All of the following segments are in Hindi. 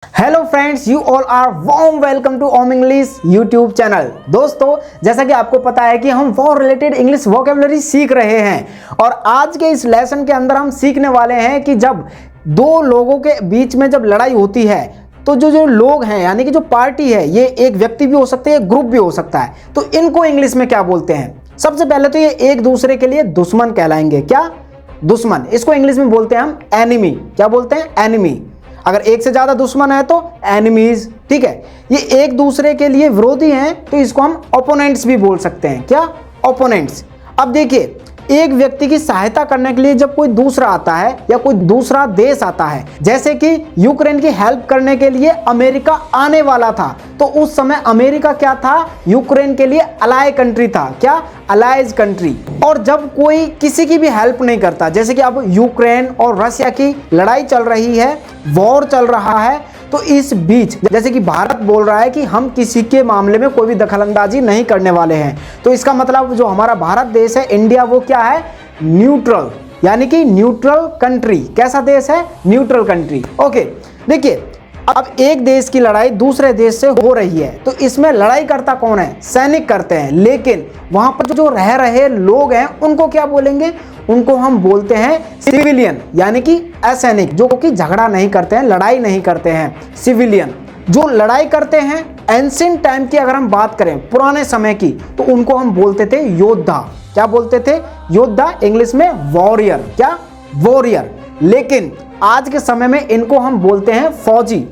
Hello friends, you all are warm welcome to Om English YouTube channel. दोस्तों, जैसा कि आपको पता है कि हम वॉर रिलेटेड इंग्लिश वोकेबलरी सीख रहे हैं और आज के इस लेसन के अंदर हम सीखने वाले हैं कि जब दो लोगों के बीच में जब लड़ाई होती है तो जो लोग हैं यानी कि जो पार्टी है, ये एक व्यक्ति भी हो सकते हैं, ग्रुप भी हो सकता है, तो इनको इंग्लिश में क्या बोलते हैं? सबसे पहले तो ये एक दूसरे के लिए दुश्मन कहलाएंगे। क्या? दुश्मन। इसको इंग्लिश में बोलते हैं हम एनिमी। क्या बोलते हैं? एनिमी। अगर एक से ज्यादा दुश्मन है तो एनिमीज। ठीक है, ये एक दूसरे के लिए विरोधी हैं तो इसको हम ओपोनेंट्स भी बोल सकते हैं। क्या? ओपोनेंट्स। अब देखिए, एक व्यक्ति की सहायता करने के लिए जब कोई दूसरा आता है या कोई दूसरा देश आता है, जैसे कि यूक्रेन की हेल्प करने के लिए अमेरिका आने वाला था, तो उस समय अमेरिका क्या था? यूक्रेन के लिए अलाय कंट्री था। क्या? Allies country. और जब कोई किसी की भी हेल्प नहीं करता, जैसे कि अब यूक्रेन और रशिया की लड़ाई चल रही है, वॉर चल रहा है, तो इस बीच जैसे कि भारत बोल रहा है कि हम किसी के मामले में कोई भी दखलंदाजी नहीं करने वाले हैं, तो इसका मतलब जो हमारा भारत देश है, इंडिया, वो क्या है? न्यूट्रल, यानी कि न्यूट्रल कंट्री। कैसा देश है? Neutral country. ओके, देखिए, अब एक देश की लड़ाई दूसरे देश से हो रही है, तो इसमें लड़ाई करता कौन है? सैनिक करते हैं, लेकिन वहां पर जो रह रहे लोग हैं उनको क्या बोलेंगे? उनको हम बोलते हैं सिविलियन, यानी कि असैनिक, जो कि झगड़ा नहीं करते हैं, लड़ाई नहीं करते हैं। सिविलियन जो लड़ाई करते हैं, एंशिएंट टाइम की अगर हम बात करें, पुराने समय की, तो उनको हम बोलते थे योद्धा। क्या बोलते थे? योद्धा। इंग्लिश में वॉरियर। क्या? वॉरियर। लेकिन आज के समय में इनको हम बोलते हैं फौजी,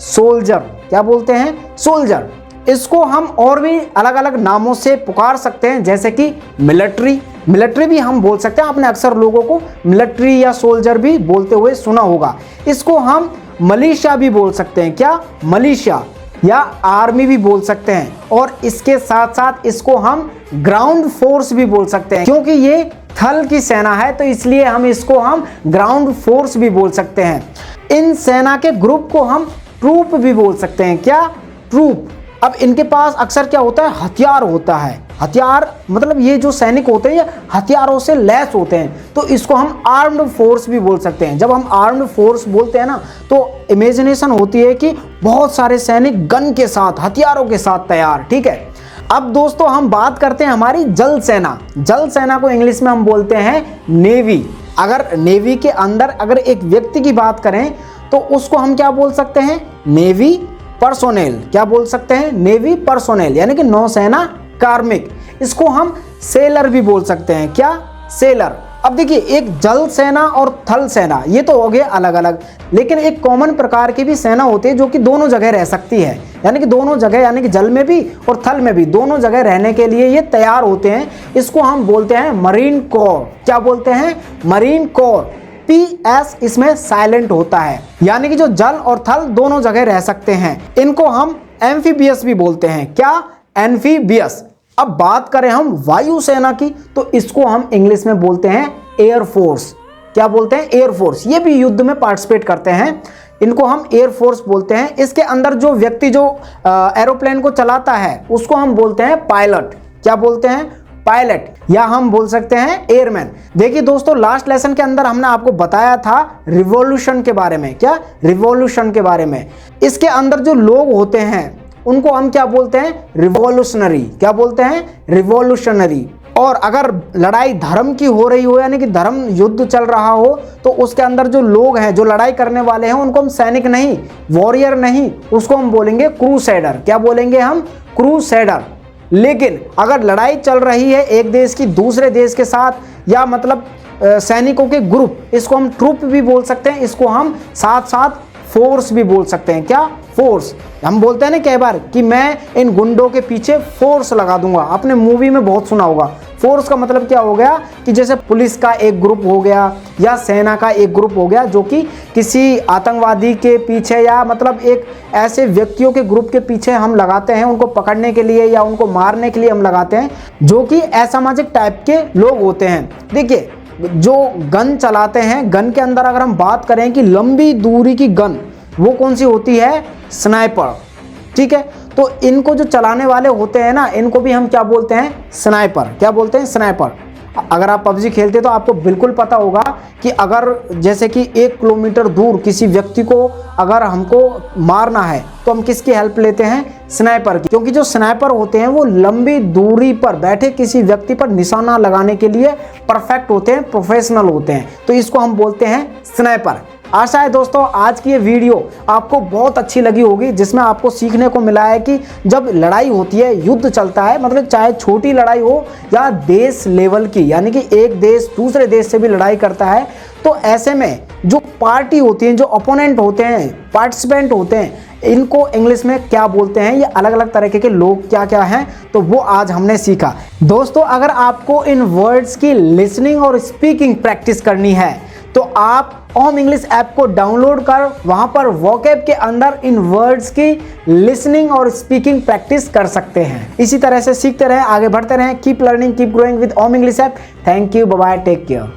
सोल्जर। क्या बोलते हैं? सोल्जर। इसको हम और भी अलग अलग नामों से पुकार सकते हैं, जैसे कि मिलिट्री। मिलिट्री भी हम बोल सकते हैं, आपने अक्सर लोगों को मिलिट्री या सोल्जर भी बोलते हुए सुना होगा। इसको हम मलिशिया भी बोल सकते हैं। क्या? मलिशिया या आर्मी भी बोल सकते हैं। और इसके साथ साथ इसको हम ग्राउंड फोर्स भी बोल सकते हैं, क्योंकि ये थल की सेना है, तो इसलिए हम ग्राउंड फोर्स भी बोल सकते हैं। इन सेना के ग्रुप को हम ट्रूप भी बोल सकते हैं। क्या? ट्रूप। अब इनके पास अक्सर क्या होता है? हथियार होता है। हथियार मतलब ये जो सैनिक होते हैं ये हथियारों से लैस होते हैं, तो इसको हम आर्म्ड फोर्स भी बोल सकते हैं। जब हम आर्म्ड फोर्स बोलते हैं ना, तो इमेजिनेशन होती है कि बहुत सारे सैनिक गन के साथ, हथियारों के साथ तैयार। ठीक है, अब दोस्तों हम बात करते हैं हमारी जल सेना। जल सेना को इंग्लिश में हम बोलते हैं नेवी। अगर नेवी के अंदर अगर एक व्यक्ति की बात करें तो उसको हम क्या बोल सकते हैं? Navy personnel. क्या बोल सकते हैं? नेवी पर्सोनेल, यानी कि नौसेना कार्मिक। इसको हम सेलर भी बोल सकते हैं। क्या? सेलर। अब देखिए, एक जल सेना और थल सेना, ये तो हो गए अलग अलग, लेकिन एक कॉमन प्रकार की भी सेना होती है जो कि दोनों जगह रह सकती है, यानी कि दोनों जगह, यानी कि जल में भी और थल में भी, दोनों जगह रहने के लिए ये तैयार होते हैं। इसको हम बोलते हैं मरीन कोर। क्या बोलते हैं? Marine core. PS इसमें साइलेंट होता है, यानी कि जो जल और थल दोनों जगह रह सकते हैं। इनको हम एम्फीबियस भी बोलते हैं। क्या? एम्फीबियस। अब बात करें हम वायुसेना की, तो इसको हम इंग्लिश में बोलते हैं एयरफोर्स। क्या बोलते हैं? एयरफोर्स। ये भी युद्ध में पार्टिसिपेट करते हैं, इनको हम एयरफोर्स बोलते हैं। इसके अंदर जो व्यक्ति जो एरोप्लेन को चलाता है उसको हम बोलते हैं पायलट। क्या बोलते हैं? पायलट, या हम बोल सकते हैं एयरमैन। देखिए दोस्तों, लास्ट लेसन के अंदर हमने आपको बताया था रिवॉल्यूशन के बारे में। क्या? रिवॉल्यूशन के बारे में। इसके अंदर जो लोग होते हैं उनको हम क्या बोलते हैं? रिवॉल्यूशनरी। क्या बोलते हैं? रिवॉल्यूशनरी। और अगर लड़ाई धर्म की हो रही हो, यानी कि धर्म युद्ध चल रहा हो, तो उसके अंदर जो लोग हैं, जो लड़ाई करने वाले हैं, उनको हम सैनिक नहीं, वॉरियर नहीं, उसको हम बोलेंगे क्रूसेडर। क्या बोलेंगे हम? क्रूसेडर। लेकिन अगर लड़ाई चल रही है एक देश की दूसरे देश के साथ, या मतलब सैनिकों के ग्रुप, इसको हम ट्रूप भी बोल सकते हैं। इसको हम साथ साथ फोर्स भी बोल सकते हैं। क्या? फोर्स। हम बोलते हैं ना कई बार कि मैं इन गुंडों के पीछे फोर्स लगा दूंगा, आपने मूवी में बहुत सुना होगा। फोर्स का मतलब क्या हो गया कि जैसे पुलिस का एक ग्रुप हो गया या सेना का एक ग्रुप हो गया, जो कि किसी आतंकवादी के पीछे या मतलब एक ऐसे व्यक्तियों के ग्रुप के पीछे हम लगाते हैं, उनको पकड़ने के लिए या उनको मारने के लिए हम लगाते हैं, जो कि असामाजिक टाइप के लोग होते हैं। देखिए, जो गन चलाते हैं, गन के अंदर अगर हम बात करें कि लंबी दूरी की गन, वो कौन सी होती है? स्नाइपर। ठीक है, तो इनको जो चलाने वाले होते हैं ना, इनको भी हम क्या बोलते हैं? स्नाइपर। क्या बोलते हैं? स्नाइपर। अगर आप पबजी खेलते तो आपको बिल्कुल पता होगा कि अगर जैसे कि 1 किलोमीटर दूर किसी व्यक्ति को अगर हमको मारना है तो हम किसकी हेल्प लेते हैं? स्नाइपर की, क्योंकि जो स्नाइपर होते हैं वो लंबी दूरी पर बैठे किसी व्यक्ति पर निशाना लगाने के लिए परफेक्ट होते हैं, प्रोफेशनल होते हैं, तो इसको हम बोलते हैं स्नाइपर। आशा है दोस्तों आज की ये वीडियो आपको बहुत अच्छी लगी होगी, जिसमें आपको सीखने को मिला है कि जब लड़ाई होती है, युद्ध चलता है, मतलब चाहे छोटी लड़ाई हो या देश लेवल की, यानी कि एक देश दूसरे देश से भी लड़ाई करता है, तो ऐसे में जो पार्टी होती है, जो ओपोनेंट होते हैं, पार्टिसिपेंट होते हैं, इनको इंग्लिश में क्या बोलते हैं, ये अलग अलग तरीके के लोग क्या क्या हैं, तो वो आज हमने सीखा। दोस्तों अगर आपको इन वर्ड्स की लिसनिंग और स्पीकिंग प्रैक्टिस करनी है तो आप ओम इंग्लिश ऐप को डाउनलोड कर वहां पर वोकैब के अंदर इन वर्ड्स की लिसनिंग और स्पीकिंग प्रैक्टिस कर सकते हैं। इसी तरह से सीखते रहें, आगे बढ़ते रहें। Keep learning, keep growing with Om English app. Thank you, bye bye, take care.